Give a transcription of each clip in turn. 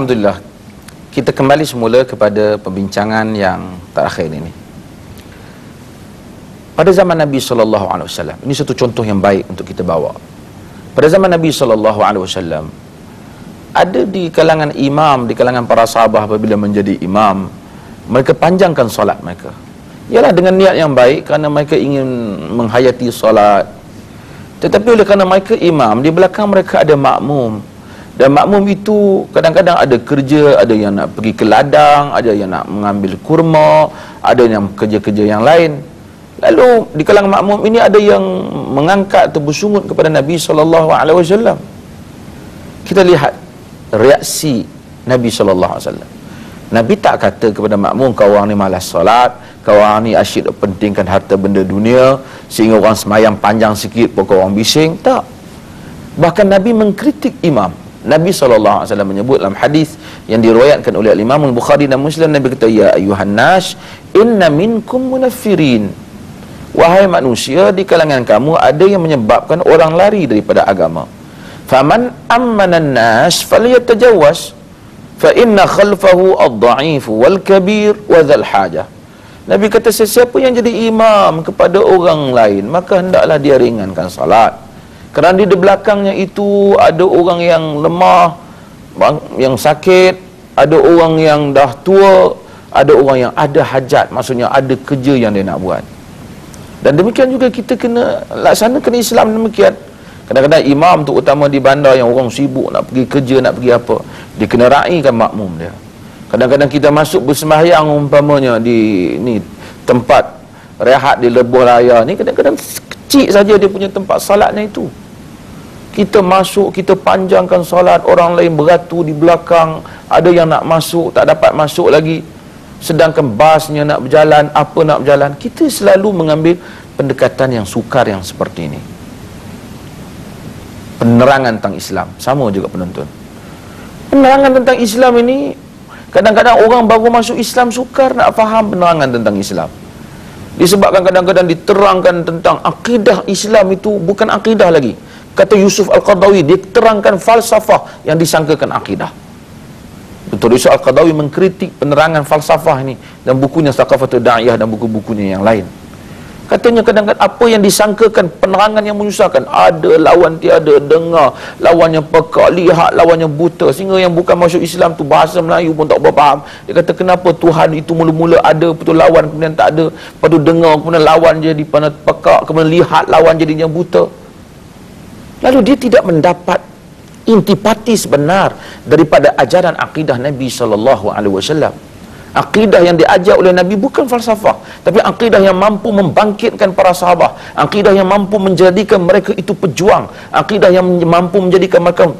Alhamdulillah, kita kembali semula kepada perbincangan yang terakhir ini. Pada zaman Nabi SAW, ini satu contoh yang baik untuk kita bawa. Pada zaman Nabi SAW, ada di kalangan imam, di kalangan para sahabat apabila menjadi imam, mereka panjangkan solat mereka. Ialah dengan niat yang baik, kerana mereka ingin menghayati solat. Tetapi oleh kerana mereka imam, di belakang mereka ada makmum. Dan makmum itu kadang-kadang ada kerja, ada yang nak pergi ke ladang, ada yang nak mengambil kurma, ada yang kerja-kerja yang lain. Lalu di kalangan makmum ini ada yang mengangkat atau bersungut kepada Nabi SAW. Kita lihat reaksi Nabi SAW. Nabi tak kata kepada makmum, kau orang ni malas solat, kau orang ni asyik pentingkan harta benda dunia, sehingga orang semayang panjang sikit pun kau orang bising. Tak. Bahkan Nabi mengkritik imam. Nabi SAW menyebut dalam hadis yang diriwayatkan oleh Imam Al-Bukhari dan Muslim, Nabi kata, ya ayuhan nas, inna minkum munaffirin. Wahai manusia, di kalangan kamu ada yang menyebabkan orang lari daripada agama. Faman ammanan nas falyatajawaz, fa inna khalfahu ad-dha'ifu wal kabir wa dhal hajah. Nabi kata, sesiapa yang jadi imam kepada orang lain, maka hendaklah dia ringankan salat. Kerana di belakangnya itu ada orang yang lemah, yang sakit, ada orang yang dah tua, ada orang yang ada hajat, maksudnya ada kerja yang dia nak buat. Dan demikian juga kita kena laksanakan Islam demikian. Kadang-kadang imam terutama di bandar yang orang sibuk nak pergi kerja, nak pergi apa, dia kena raikan makmum dia. Kadang-kadang kita masuk bersembahyang umpamanya di ni tempat rehat di lebuh raya ni, kadang-kadang kecil saja dia punya tempat salatnya itu. Kita masuk, kita panjangkan solat, orang lain beratur di belakang, ada yang nak masuk, tak dapat masuk lagi. Sedangkan basnya nak berjalan, apa nak berjalan. Kita selalu mengambil pendekatan yang sukar yang seperti ini. Penerangan tentang Islam, sama juga penonton. Penerangan tentang Islam ini, kadang-kadang orang baru masuk Islam sukar nak faham penerangan tentang Islam. Disebabkan kadang-kadang diterangkan tentang akidah Islam itu bukan akidah lagi. Kata Yusuf Al-Qaradawi, dia terangkan falsafah yang disangkakan akidah. Betul, Yusuf Al-Qaradawi mengkritik penerangan falsafah ini dan bukunya Thaqafatul Da'iyah dan buku-bukunya yang lain. Katanya kadang-kadang apa yang disangkakan penerangan yang menyusahkan, ada lawan tiada, dengar, lawannya pekak, lihat, lawannya buta, sehingga yang bukan masuk Islam tu bahasa Melayu pun tak berfaham. Dia kata kenapa Tuhan itu mula-mula ada, betul lawan kemudian tak ada, lepas tu dengar kemudian lawan jadi pekak, kemudian lihat lawan jadinya buta. Lalu dia tidak mendapat intipati sebenar daripada ajaran akidah Nabi SAW. Akidah yang diajar oleh Nabi bukan falsafah, tapi akidah yang mampu membangkitkan para sahabat, akidah yang mampu menjadikan mereka itu pejuang, akidah yang mampu menjadikan mereka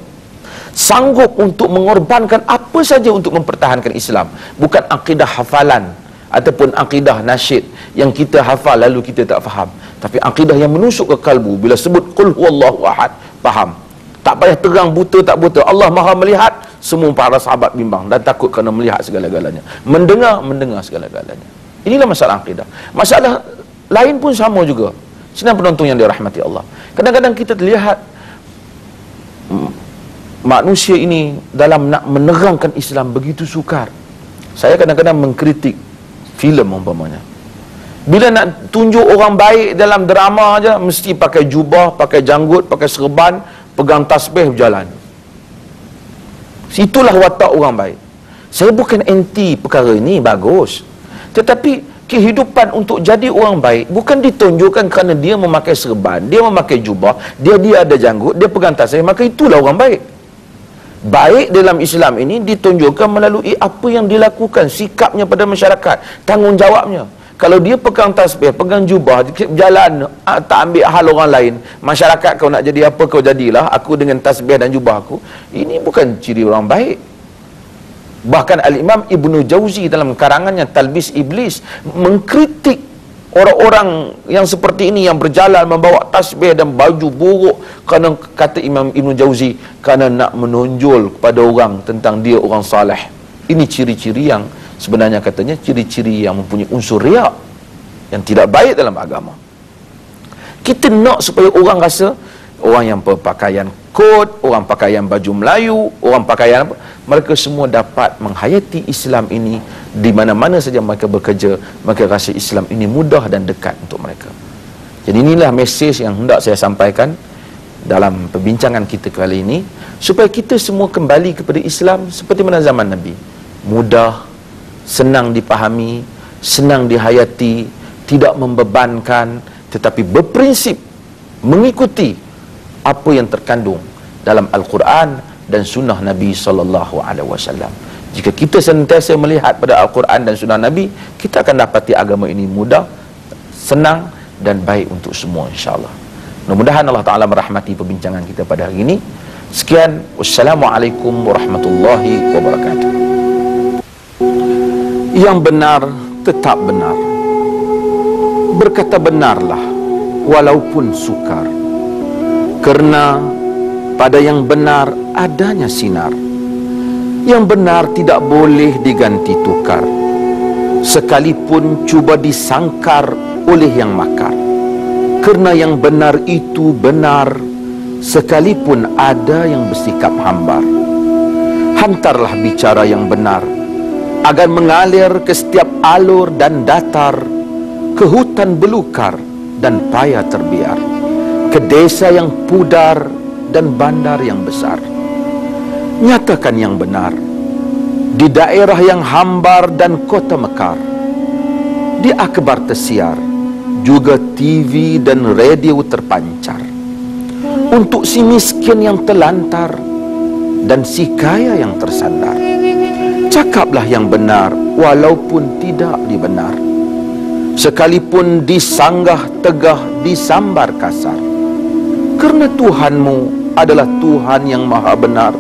sanggup untuk mengorbankan apa saja untuk mempertahankan Islam. Bukan akidah hafalan ataupun akidah nasyid yang kita hafal lalu kita tak faham, tapi akidah yang menusuk ke kalbu. Bila sebut qul huwallahu ahad, faham. Tak payah terang buta tak buta, Allah Maha melihat. Semua para sahabat bimbang dan takut kerana melihat segala-galanya, mendengar segala-galanya. Inilah masalah akidah. Masalah lain pun sama juga. Sidang penonton yang dirahmati Allah, kadang-kadang kita lihat manusia ini dalam nak menerangkan Islam begitu sukar. Saya kadang-kadang mengkritik filem umpamanya. Bila nak tunjuk orang baik dalam drama aja, mesti pakai jubah, pakai janggut, pakai serban, pegang tasbih berjalan. Itulah watak orang baik. Saya bukan anti perkara ini, bagus. Tetapi kehidupan untuk jadi orang baik bukan ditunjukkan kerana dia memakai serban, dia memakai jubah, dia ada janggut, dia pegang tasbih, maka itulah orang baik. Baik dalam Islam ini ditunjukkan melalui apa yang dilakukan, sikapnya pada masyarakat, tanggungjawabnya. Kalau dia pegang tasbih, pegang jubah, jalan, tak ambil hal orang lain, masyarakat kau nak jadi apa kau jadilah, aku dengan tasbih dan jubah aku, ini bukan ciri orang baik. Bahkan Al-Imam Ibnu Jauzi dalam karangannya Talbis Iblis mengkritik orang-orang yang seperti ini, yang berjalan membawa tasbih dan baju buruk, kerana kata Imam Ibnu Jauzi, kerana nak menonjol kepada orang tentang dia orang saleh. Ini ciri-ciri yang sebenarnya katanya ciri-ciri yang mempunyai unsur riak yang tidak baik dalam agama. Kita nak supaya orang rasa orang yang berpakaian kot, orang pakaian baju Melayu, orang pakaian apa, mereka semua dapat menghayati Islam ini di mana-mana saja mereka bekerja. Mereka rasa Islam ini mudah dan dekat untuk mereka. Jadi inilah mesej yang hendak saya sampaikan dalam perbincangan kita kali ini, supaya kita semua kembali kepada Islam seperti mana zaman Nabi. Mudah, senang dipahami, senang dihayati, tidak membebankan, tetapi berprinsip mengikuti apa yang terkandung dalam Al-Quran dan sunnah Nabi SAW. Jika kita sentiasa melihat pada Al-Quran dan sunnah Nabi, kita akan dapati agama ini mudah, senang dan baik untuk semua, insyaAllah. Mudah-mudahan Allah Ta'ala merahmati perbincangan kita pada hari ini. Sekian, wassalamualaikum warahmatullahi wabarakatuh. Yang benar tetap benar. Berkata benarlah walaupun sukar, kerana pada yang benar adanya sinar. Yang benar tidak boleh diganti tukar, sekalipun cuba disangkar oleh yang makar. Kerana yang benar itu benar, sekalipun ada yang bersikap hambar. Hantarlah bicara yang benar, agar mengalir ke setiap alur dan datar, ke hutan belukar dan payah terbiar, ke desa yang pudar dan bandar yang besar. Nyatakan yang benar di daerah yang hambar dan kota mekar, di akhbar tersiar, juga TV dan radio terpancar, untuk si miskin yang terlantar dan si kaya yang tersandar. Cakaplah yang benar walaupun tidak dibenar, sekalipun disanggah tegah, disambar kasar. Kerana Tuhanmu adalah Tuhan yang maha benar,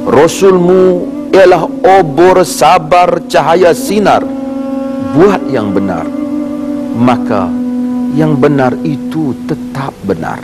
Rasulmu ialah obor sabar cahaya sinar. Buat yang benar, maka yang benar itu tetap benar.